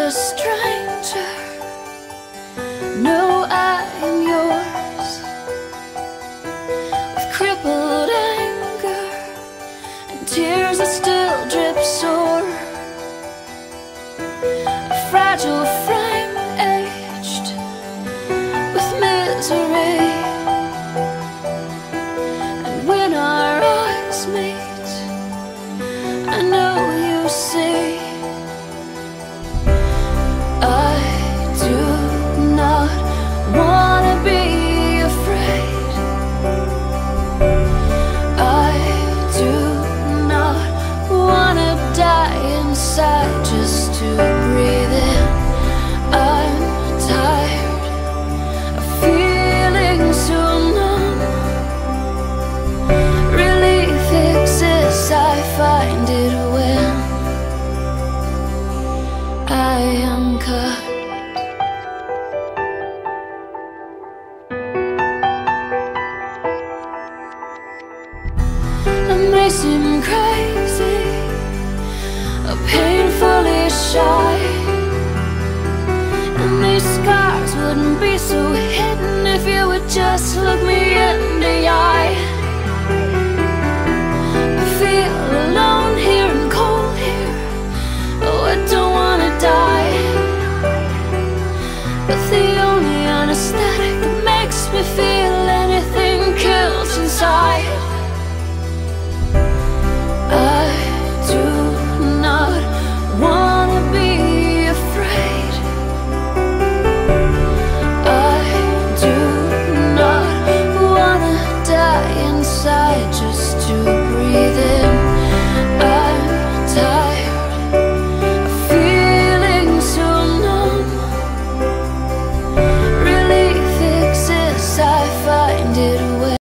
a stranger. No, I am yours. With crippled anger and tears that still drip sore, a fragile frame aged with misery. And when our eyes meet, I know you see. I do not wanna be afraid. I do not wanna die inside just to breathe in. I'm tired of feeling so numb. Relief exists, I find it when I am cut. I may seem crazy or painfully shy, and these scars wouldn't be so hidden if you would just look me in the eye.